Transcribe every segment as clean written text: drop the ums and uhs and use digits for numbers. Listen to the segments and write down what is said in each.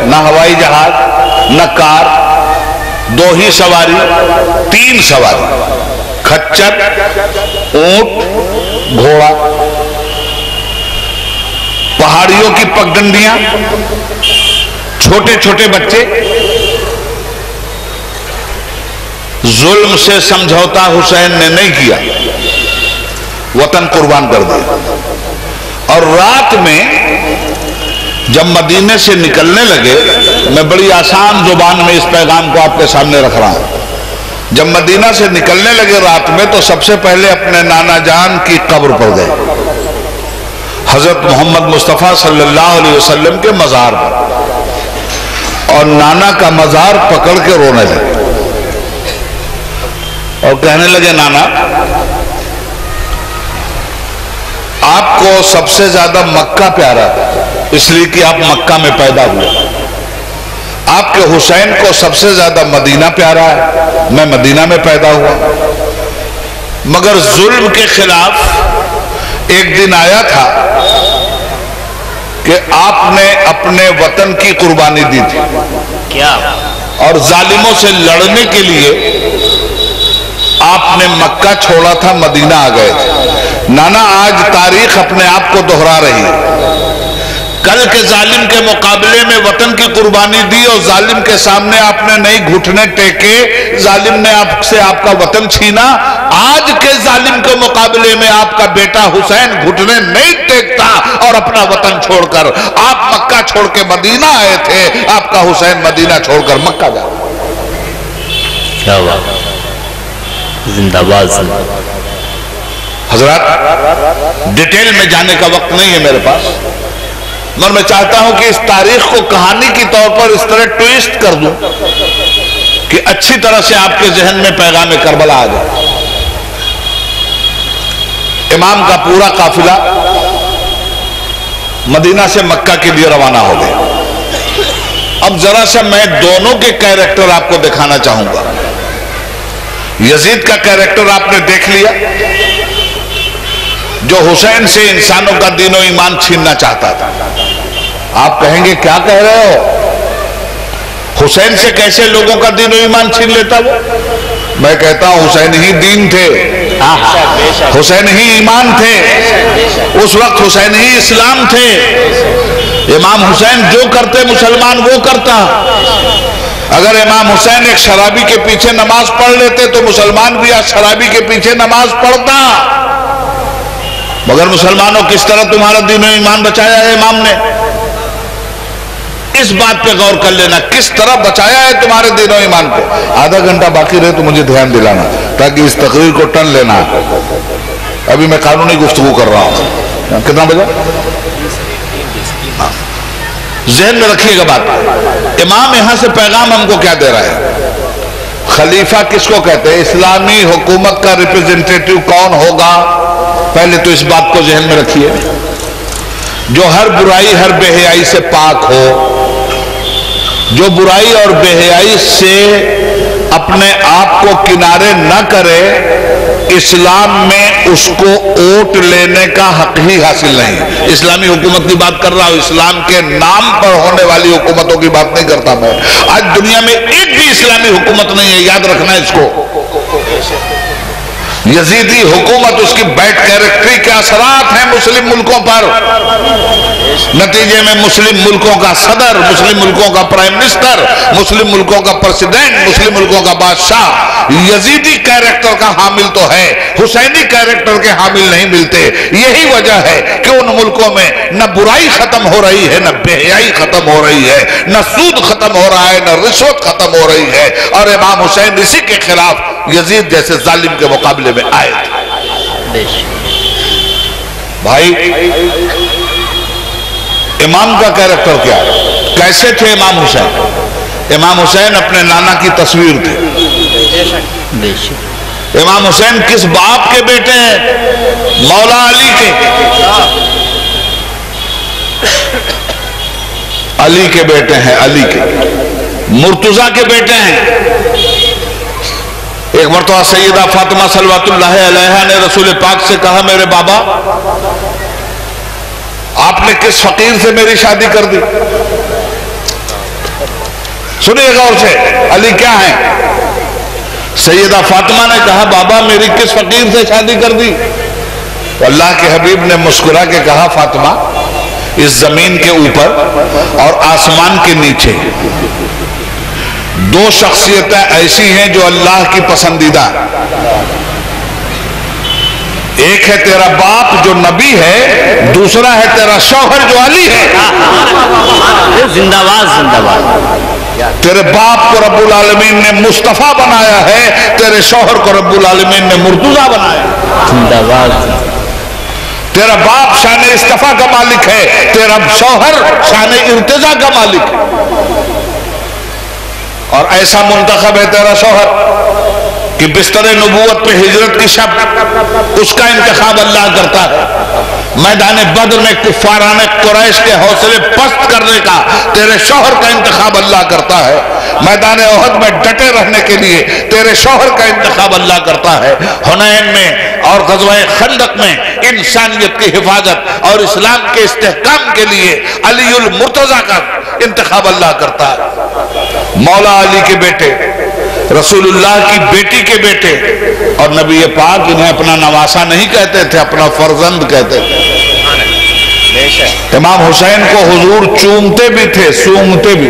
نہ ہوائی جہاز نہ کار، 2 ہی سواری، 3 سواری، کھچر، اونٹ، گھوڑا، پہاڑیوں کی پگڈنڈیاں، چھوٹے چھوٹے بچے۔ ظلم سے سمجھوتا حسین نے نہیں کیا، وطن قربان کر دیا۔ اور رات میں جب مدینے سے نکلنے لگے، میں بڑی آسان زبان میں اس پیغام کو آپ کے سامنے رکھ رہا ہوں، جب مدینہ سے نکلنے لگے رات میں تو سب سے پہلے اپنے نانا جان کی قبر پر گئے، حضرت محمد مصطفیٰ صلی اللہ علیہ وسلم کے مزار پر، اور نانا کا مزار پکڑ کے رونے لگے اور کہنے لگے، نانا آپ کو سب سے زیادہ مکہ پیارا ہے، اس لیے کہ آپ مکہ میں پیدا ہوئے۔ آپ کے حسین کو سب سے زیادہ مدینہ پیارا ہے، میں مدینہ میں پیدا ہوا، مگر ظلم کے خلاف ایک دن آیا تھا کہ آپ نے اپنے وطن کی قربانی دی تھی کیا، اور ظالموں سے لڑنے کے لیے آپ نے مکہ چھوڑا تھا، مدینہ آ گئے تھے۔ نانا آج تاریخ اپنے آپ کو دہرا رہی ہے، کل کے ظالم کے مقابلے میں وطن کی قربانی دی اور ظالم کے سامنے آپ نے نہیں گھٹنے ٹیکے، ظالم نے آپ سے آپ کا وطن چھینا۔ آج کے ظالم کے مقابلے میں آپ کا بیٹا حسین گھٹنے نہیں ٹیکتا اور اپنا وطن چھوڑ کر، آپ مکہ چھوڑ کے مدینہ آئے تھے، آپ کا حسین مدینہ چھوڑ کر مکہ جا رہا۔ کیا بات، زندہ باد۔ حضرات ڈیٹیل میں جانے کا وقت نہیں ہے میرے پاس، مگر میں چاہتا ہوں کہ اس تاریخ کو کہانی کی طور پر اس طرح ٹویسٹ کر دوں کہ اچھی طرح سے آپ کے ذہن میں پیغام کربلا آ جائے۔ امام کا پورا قافلہ مدینہ سے مکہ کے لیے روانہ ہو گیا۔ اب ذرا سا میں دونوں کے کیریکٹر آپ کو دکھانا چاہوں گا۔ یزید کا کیریکٹر آپ نے دیکھ لیا، جو حسین سے انسانوں کا دین و ایمان چھیننا چاہتا تھا۔ آپ کہیں گے کیا کہہ رہے ہو، حسین سے کیسے لوگوں کا دین و ایمان چھین لیتا وہ؟ میں کہتا ہوں حسین ہی دین تھے، حسین ہی ایمان تھے، اس وقت حسین ہی اسلام تھے۔ امام حسین جو کرتے مسلمان وہ کرتا۔ اگر امام حسین ایک شرابی کے پیچھے نماز پڑھ لیتے تو مسلمان بھی آج شرابی کے پیچھے نماز پڑھتا۔ مگر مسلمانوں کس طرح تمہارا دین و ایمان بچایا ہے امام نے، اس بات پہ غور کر لینا، کس طرح بچایا ہے تمہارے دین و ایمان کو۔ آدھا گھنٹہ باقی رہے تو مجھے دھیان دلانا تاکہ اس تقریر کو ٹن لینا۔ ابھی میں قانونی گفتگو کر رہا ہوں، کتنا بجا؟ ذہن میں رکھیے گا بات، امام یہاں سے پیغام ہم کو کیا دے رہا ہے؟ خلیفہ کس کو کہتے ہیں؟ اسلامی حکومت کا ریپریزنٹیٹیو کون ہوگا؟ پہلے تو اس بات کو ذہن میں رکھیے، جو ہر برائی ہر بے حیائی سے پاک ہو، جو برائی اور بے حیائی سے اپنے آپ کو کنارے نہ کرے، اسلام میں اس کو اوٹ لینے کا حق ہی حاصل نہیں۔ اسلامی حکومت کی بات کر رہا ہوں، اسلام کے نام پر ہونے والی حکومتوں کی بات نہیں کرتا میں۔ آج دنیا میں ایک بھی اسلامی حکومت نہیں ہے، یاد رکھنا اس کو۔ یزیدی حکومت، اس کی بیڈ کیریکٹری کے اثرات ہیں مسلم ملکوں پر، نتیجے میں مسلم ملکوں کا صدر، مسلم ملکوں کا پرائم منسٹر، مسلم ملکوں کا پریزیڈنٹ، مسلم ملکوں کا بادشاہ یزیدی کیریکٹر کا حامل تو ہے، حسینی کیریکٹر کے حامل نہیں ملتے۔ یہی وجہ ہے کہ ان ملکوں میں نہ برائی ختم ہو رہی ہے، نہ بے حیائی ختم ہو رہی ہے، نہ سود ختم ہو رہا ہے، نہ رشوت ختم ہو رہی ہے، اور امام حسین اسی کے خلاف یزید جیسے ظالم کے مقابلے میں آئے تھے۔ بھائی امام کا کیریکٹر کیا ہے؟ کیسے تھے امام حسین؟ امام حسین اپنے نانا کی تصویر تھے۔ امام حسین کس باپ کے بیٹے ہیں؟ مولا علی کے۔ علی کے بیٹے ہیں، علی کے۔ مرتضیٰ کے بیٹے ہیں۔ ایک مرتبہ سیدہ فاطمہ صلوات اللہ علیہا نے رسول پاک سے کہا، میرے بابا آپ نے کس فقیر سے میری شادی کر دی؟ سنیے غور سے، علی کیا ہیں؟ سیدہ فاطمہ نے کہا بابا میری کس فقیر سے شادی کر دی؟ تو اللہ کے حبیب نے مسکرا کے کہا فاطمہ اس زمین کے اوپر اور آسمان کے نیچے دو شخصیتیں ایسی ہیں جو اللہ کی پسندیدہ ہیں. ایک ہے تیرا باپ جو نبی ہے، دوسرا ہے تیرا شوہر جو علی ہے. زندہ باد زندہ باد. تیرے باپ کو رب العالمین نے مصطفیٰ بنایا ہے، تیرے شوہر کو رب العالمین نے مرتضیٰ بنایا. زندہ باد. تیرا باپ شان اصطفیٰ کا مالک ہے، تیرا شوہر شان ارتضاء کا مالک ہے. اور ایسا منتخب ہے تیرا شوہر کہ بستر نبوت پہ ہجرت کی شب اس کا انتخاب اللہ کرتا ہے. میدان بدر میں کفاران قریش کے حوصلے پست کرنے کا تیرے شوہر کا انتخاب اللہ کرتا ہے. میدان احد میں ڈٹے رہنے کے لیے تیرے شوہر کا انتخاب اللہ کرتا ہے. حنین میں اور غزوہ خندق میں انسانیت کی حفاظت اور اسلام کے استحکام کے لیے علی المرتضیٰ کا انتخاب اللہ کرتا ہے. مولا علی کے بیٹے، رسول اللہ کی بیٹی کے بیٹے، اور نبی پاک انہیں اپنا نواسا نہیں کہتے تھے، اپنا فرزند کہتے تھے. امام حسین کو حضور چومتے بھی تھے، سونگتے بھی.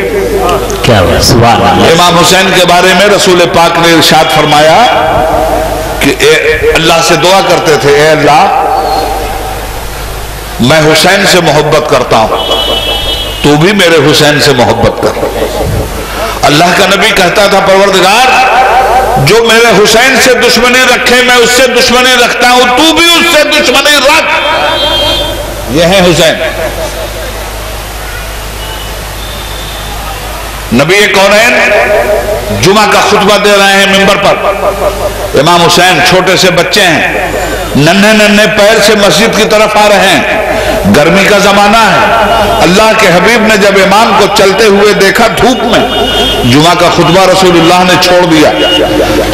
کیا بات، سبحان اللہ. امام حسین کے بارے میں رسول پاک نے ارشاد فرمایا کہ اللہ سے دعا کرتے تھے، اے اللہ میں حسین سے محبت کرتا ہوں، تو بھی میرے حسین سے محبت کر. اللہ کا نبی کہتا تھا پروردگار جو میرے حسین سے دشمنی رکھے میں اس سے دشمنی رکھتا ہوں، تو بھی اس سے دشمنی رکھ. یہ ہے حسین. نبی کونین جمعہ کا خطبہ دے رہے ہیں منبر پر. امام حسین چھوٹے سے بچے ہیں، ننھے ننھے پیر سے مسجد کی طرف آ رہے ہیں. گرمی کا زمانہ ہے. اللہ کے حبیب نے جب امام کو چلتے ہوئے دیکھا دھوپ میں، جمعہ کا خطبہ رسول اللہ نے چھوڑ دیا.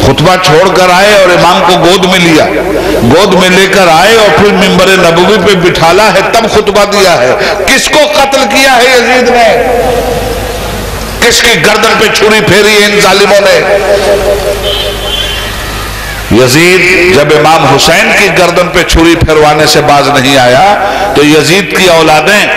خطبہ چھوڑ کر آئے اور امام کو گود میں لیا، گود میں لے کر آئے اور پھر منبر نبوی پہ بٹھالا ہے، تب خطبہ دیا ہے. کس کو قتل کیا ہے یزید نے؟ کس کی گردن پہ چھری پھیری ہے ان ظالموں نے؟ یزید جب امام حسین کی گردن پہ چھری پھیروانے سے باز نہیں آیا تو یزید کی اولادیں